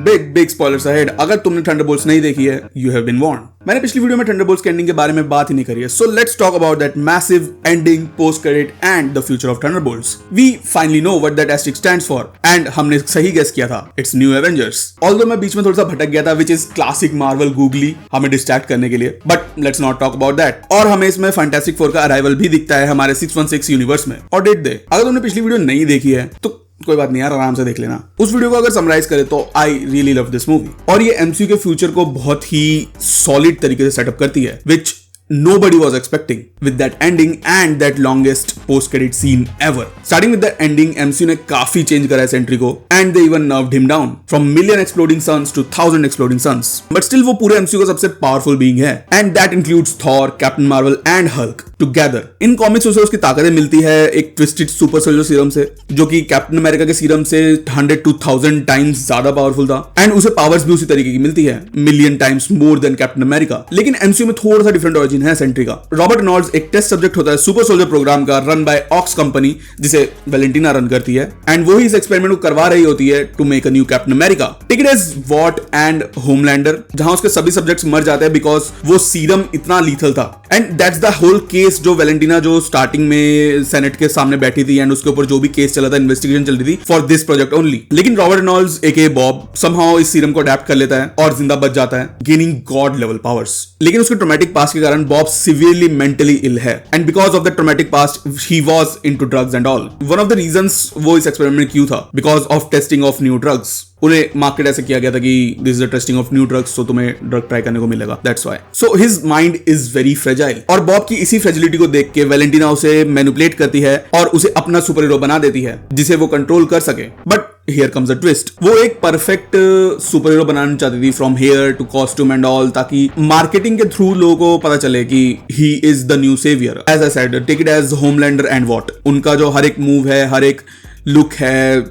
Big spoilers ahead. अगर तुमने Thunderbolts नहीं देखी है, यू हैव बीन वार्न्ड। मैंने पिछली वीडियो में थंडरबोल्ट्स के एंडिंग के बारे में बात ही नहीं करी है, so let's talk about that massive ending, post credit and the future of Thunderbolts. We finally know what that asterisk stands for and हमने सही गेस किया था, इट्स न्यू एवेंजर्स। ऑल्दो मैं बीच में थोड़ा सा भटक गया था, which is classic Marvel googly, हमें डिस्ट्रैक्ट करने के लिए, but let's not talk about that. और हमें इसमें फैंटास्टिक फोर का अराइवल भी दिखता है हमारे 616 यूनिवर्स में। और डेट दे, अगर तुमने पिछली वीडियो नहीं देखी है तो कोई बात नहीं यार, आराम से देख लेना। उस वीडियो को अगर समराइज करें तो I really love this movie, और ये एमसीयू के फ्यूचर को बहुत ही सॉलिड तरीके से सेटअप करती है, विच nobody was expecting with that ending and that longest post credit scene ever. Starting with the ending, MCU ने काफी चेंज करा है सेंट्री को, and they even nerfed him down from million exploding suns to 1000 exploding suns. But still वो पूरे MCU का सबसे powerful being है, and that includes Thor, Captain Marvel and Hulk together. In comics उसे उसकी ताकतें मिलती है एक ट्विस्टेड सुपर सोल्जर सीरम से, जो कि कैप्टन अमेरिका के सीरम से 100 to 1000 टाइम्स ज्यादा पावरफुल था, एंड उसे पावर्स भी उसी तरीके की मिलती है, million times more than captain America. लेकिन MCU में थोड़ा सा डिफरेंट ऑरिजिन है सेंट्री का। रॉबर्ट रेनॉल्ड्स एक टेस्ट सब्जेक्ट होता है सुपर सोल्जर प्रोग्राम का, रन बाय ऑक्स कंपनी, जिसे वेलेंटिना रन करती है, एंड वो ही इस एक्सपेरिमेंट को करवा रही होती है to make a new Captain America. Take it as Vought and Homelander, जहां उसके सभी सब्जेक्ट्स मर जाते हैं बिकॉज वो सीरम इतना लीथल था, and that's the whole case. जो वेलेंटिना जो स्टार्टिंग में सेनेट के सामने बैठी थी एंड उसके ऊपर जो भी केस चला था, इन्वेस्टिगेशन चल रही थी फॉर दिस प्रोजेक्ट ओनली। लेकिन रॉबर्ट रेनॉल्ड्स एके बॉब समहाउ इस सीरम को अडैप्ट कर लेता है और जिंदा बच जाता है, गेनिंग गॉड लेवल पावर्स। लेकिन उसके ट्रॉमेटिक पास्ट के कारण बॉब सीवियरली मेंटली इल है, and because of the traumatic past he was into drugs and all. One of the reasons वो इस एक्सपेरिमेंट में क्यों था, because of testing of new drugs. उन्हें मार्केट ऐसे किया गया था कि this is the testing of new drugs, तो तुम्हें ड्रग ट्राई करने को मिलेगा, that's why. So his mind is very fragile, और बॉब की इसी फ्रेजिलिटी को देख के वेलेंटिना उसे मैनिपुलेट करती है और उसे अपना सुपर हीरो बना देती है जिसे वो कंट्रोल कर सके। But here comes a twist, वो एक परफेक्ट सुपर हीरो बनाना चाहती थी, from hair to costume and all, ताकि मार्केटिंग के थ्रू लोगों को पता चले कि he is the new saviour. As I said, take it as Homelander and Vought, उनका जो हर एक मूव है, हर एक लुक है,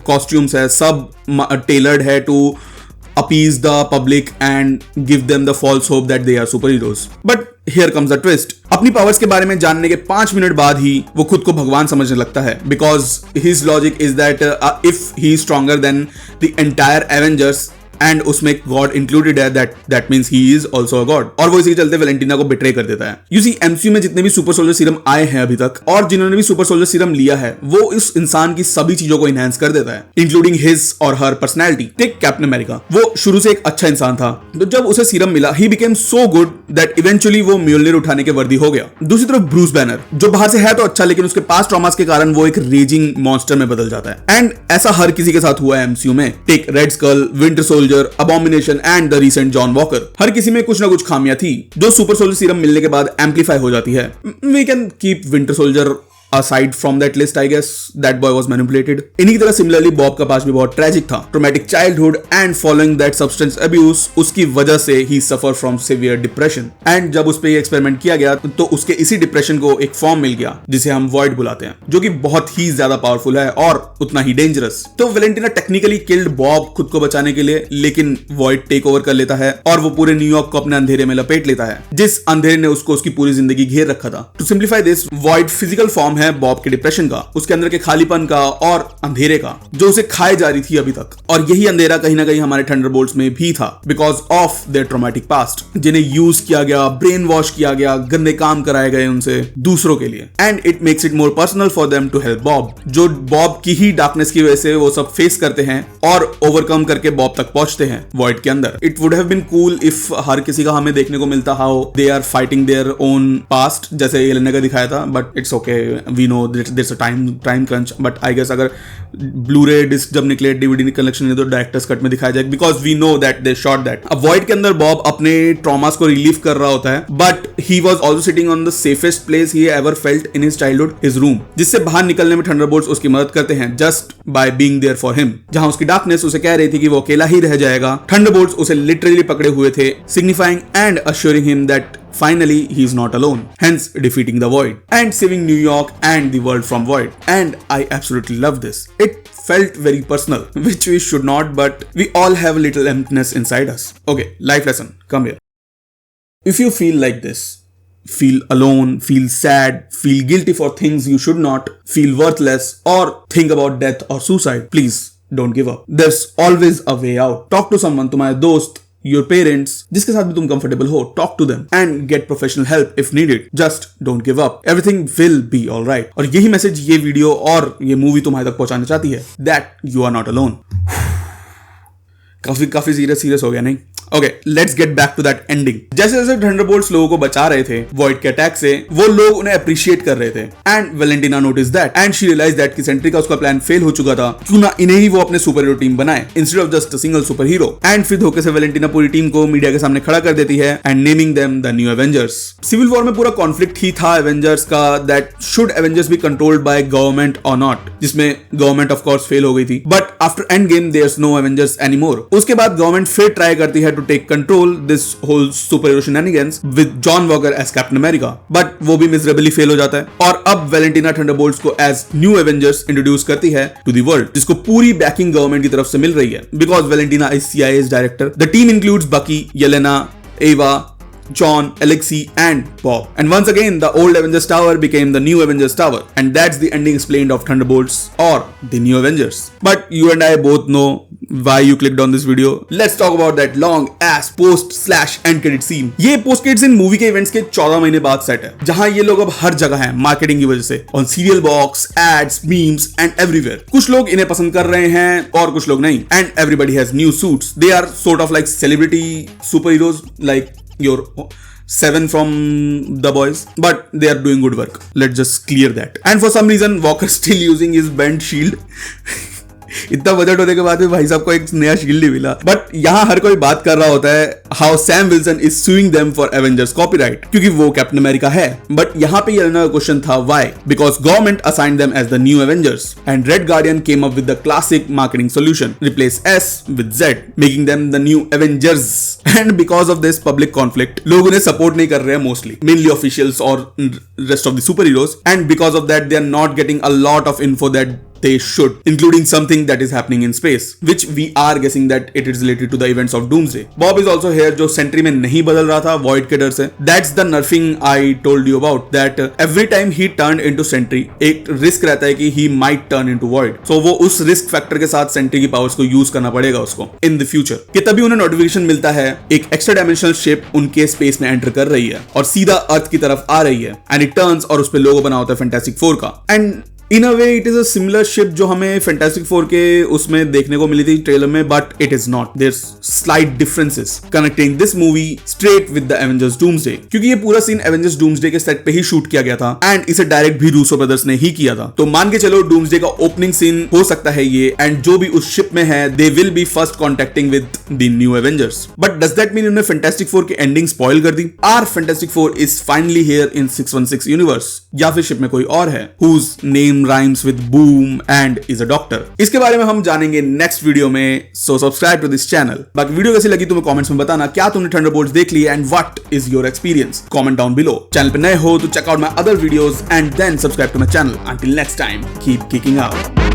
कॉस्ट्यूम्स है, सब टेलर्ड है to appease the public and give them the false hope that they are superheroes. But here comes a twist. अपनी पावर्स के बारे में जानने के 5 मिनट बाद ही वो खुद को भगवान समझने लगता है, because his logic is that if he is stronger than the entire Avengers and उसमें गॉड इंक्लूडेड है, that means he is also a God, और वो इसी के चलते वेलेंटिना को बिट्रे कर देता है। यू सी एमसीयू में जितने भी सुपर सोल्जर सीरम आए हैं अभी तक, और जिन्होंने भी सुपर सोल्जर सीरम लिया है, वो इस इंसान की सभी चीजों को इनहेंस कर देता है, इंक्लूडिंग हिज और हर पर्सनैलिटी। टेक कैप्टन अमेरिका, वो शुरू से एक अच्छा इंसान था, तो जब उसे सीरम मिला he became so good that eventually वो म्योल्निर उठाने के वर्दी हो गया। दूसरी तरफ ब्रूस बैनर, जो बाहर से है तो अच्छा, लेकिन उसके पास ट्रॉमास के कारण वो एक रेजिंग मॉन्स्टर में बदल जाता है, एंड ऐसा हर किसी के साथ हुआ है एमसीयू में। Take Red Skull, Winter Soldier, Abomination and the recent John Walker, हर किसी में कुछ ना कुछ खामियां थी जो सुपर सोल्जर सीरम मिलने के बाद एम्पलीफाई हो जाती है। We can keep Winter Soldier aside from that list, I guess that boy was manipulated. इन्हीं की तरह सिमिलरली बॉब का पास भी बहुत ट्रेजिक था, traumatic childhood and following that substance abuse, उसकी वजह से ही suffer from severe depression, and जब उस पे ये एक्सपेरिमेंट किया गया तो उसके इसी डिप्रेशन को एक फॉर्म मिल गया जिसे हम वॉइड बुलाते हैं, जो कि बहुत ही ज्यादा पावरफुल है और उतना ही डेंजरस। तो वेलेंटिना टेक्निकली किल्ड बॉब खुद को बचाने के लिए, लेकिन वॉइड टेक ओवर कर लेता है और वो पूरे न्यूयॉर्क को अपने अंधेरे में लपेट लेता है, जिस अंधेरे ने उसको उसकी पूरी जिंदगी घेर रखा था। To simplify this, void physical form है बॉब के डिप्रेशन का, उसके अंदर के खालीपन का और अंधेरे का, जो उसे खाए जा रही थी अभी तक। और यही अंधेरा कहीं ना कहीं हमारे थंडरबोल्ट्स में भी था, because of their traumatic past, जिन्हें यूज किया गया, ब्रेन वॉश किया गया, गंदे काम कराए गए उनसे दूसरों के लिए, and it makes it more personal for them to help Bob, जो बॉब की ही डार्कनेस की वजह से वो सब फेस करते हैं और ओवरकम करके बॉब तक पहुंचते हैं वॉइड के अंदर। It would have been cool if हर किसी का हमें देखने को मिलता how they are fighting their own past, जैसे एलेना का दिखाया था, but it's okay, we know their time crunch, but I guess अगर ब्लूरे डिस्क जब निकले, डीवीडी कलेक्शन ने, तो डायरेक्टर्स कट में दिखाया जाए, because we know that they shot that. अब वॉइड के अंदर बॉब अपने ट्रॉमास को रिलीव कर रहा होता है, but he was also sitting on the safest place he ever felt in his childhood, his room, जिससे बाहर निकलने में थंडरबोल्ट्स उसकी मदद करते हैं just by being there for him. जहां उसकी डार्कनेस उसे कह रही थी कि वो अकेला ही रह जाएगा, थंडरबोल्ट्स उसे लिटरली पकड़े हुए थे, signifying and assuring him that finally he is not alone, hence defeating the void and saving New York and the world from void. And I absolutely love this. It felt very personal, which we should not, but we all have a little emptiness inside us. Okay, life lesson, come here. If you feel like this, feel alone, feel sad, feel guilty for things you should not, feel worthless, or think about death or suicide, please don't give up. There's always a way out. Talk to someone, तुम्हारे दोस्त, your parents, जिसके साथ भी तुम comfortable हो, talk to them and get professional help if needed. Just don't give up. Everything will be alright. और यही message ये वीडियो और ये मूवी तुम्हारे तक पहुंचाना चाहती है, that you are not alone. काफी सीरियस हो गया नहीं? Okay, let's get back to that ending. जैसे जैसे थंडरबोल्ट्स लोगों को बचा रहे थे वॉइड के अटैक से, वो लोग उन्हें अप्रिशिएट कर रहे थे. And Valentina notice that and she realize that कि सेंट्री का उसका प्लान फेल हो चुका था, क्यों ना इन्हें ही वो अपने सुपर हीरो टीम बनाए instead of just a single super hero. And फिर धोखे से वेलेंटिना पूरी टीम को मीडिया के सामने खड़ा कर देती है and naming them the new Avengers. Civil war में पूरा कॉन्फ्लिक्ट ही था एवेंजर्स का, that should Avengers be controlled by government और नॉट, जिसमें गवर्नमेंट ऑफ कोर्स फेल हो गई थी. But after end game there's no Avengers anymore. उसके बाद गवर्नमेंट फिर ट्राई करती है to take control this whole superhero shenanigans with John Walker as Captain America, but वो भी miserably fail हो जाता है. और अब वेलेंटिना थंडरबोल्ट्स को as new Avengers introduce करती है to the world, जिसको पूरी बैकिंग गवर्नमेंट की तरफ से मिल रही है, because Valentina is CIA's director. The team includes Bucky, Yelena, Ava, John, Alexei and Bob. And once again, the old Avengers Tower became the new Avengers Tower. And that's the ending explained of Thunderbolts or the new Avengers. But you and I both know why you clicked on this video. Let's talk about that long ass post/end credit scene. ये post credit scene movie के events के 14 महीने बाद set है, जहां ये लोग अब हर जगह हैं मार्केटिंग की वजह से, on serial box, ads, memes and everywhere. कुछ लोग इन्हें पसंद कर रहे हैं और कुछ लोग नहीं. And everybody has new suits. They are sort of like celebrity superheroes, like your 7 from The Boys, but they are doing good work. Let's just clear that. And for some reason Walker still using his bent shield. इतना budget होने के बाद भी भाई साहब को एक नया शील्ड ही मिला. बट यहाँ हर कोई बात कर रहा होता है how Sam Wilson is sewing them for Avengers copyright, क्योंकि वो कैप्टन अमेरिका है. बट यहाँ पे ये क्वेश्चन था why, because government assigned them as the new Avengers and Red Guardian came up with the classic marketing solution, replace S with Z, making them the new Avengers. And because of this public conflict लोग उन्हें support नहीं कर रहे हैं, mostly mainly officials और rest of the super heroes. And because of that they are not getting a lot of info that they should, including something that is happening in space, which we are guessing that it is related to the events of Doomsday. Bob is also here, जो Sentry में नहीं बदल रहा था Void के डर से. That's the nerfing I told you about, that every time he turned into Sentry, एक रिस्क रहता है कि he might turn into Void. So वो उस रिस्क फैक्टर के साथ सेंट्री की पावर्स को यूज करना पड़ेगा उसको in the future. कि तभी उन्हें नोटिफिकेशन मिलता है एक एक्स्ट्रा डायमेंशनल शिप उनके स्पेस में एंटर कर रही है और सीधा अर्थ की तरफ आ रही है. एंड इट टर्न्स और उस पे लोगो बना होता है फैंटास्टिक फोर का. And in a way it is a similar ship जो हमें फैंटास्टिक फोर के उसमें देखने को मिली थी ट्रेलर में, but it is not. There slight differences connecting this movie straight with the Avengers Doomsday, क्योंकि ये पूरा सीन एवेंजर्स डूम्सडे के सेट पे ही शूट किया गया था एंड इसे डायरेक्ट भी रूसो ब्रदर्स ने ही किया था. तो मान के चलो डूम्सडे का ओपनिंग सीन हो सकता है ये, एंड जो भी उस शिप में है they will be first contacting with the new Avengers. But does that mean उन्होंने फैंटास्टिक फोर की एंडिंग स्पॉइल कर दी? Or Fantastic Four is finally here in 616 universe, या फिर शिप में कोई और है whose name rhymes with boom and is a doctor? इसके बारे में हम जानेंगे नेक्स्ट वीडियो में, so subscribe to this channel. बाकी वीडियो कैसी लगी तुम्हें कमेंट्स में बताना. क्या तुमने थंडरबोल्ट्स देख ली and what is your experience? Comment down below. Channel पे नए हो तो check out my other videos and then subscribe to my channel. Until next time, keep kicking out.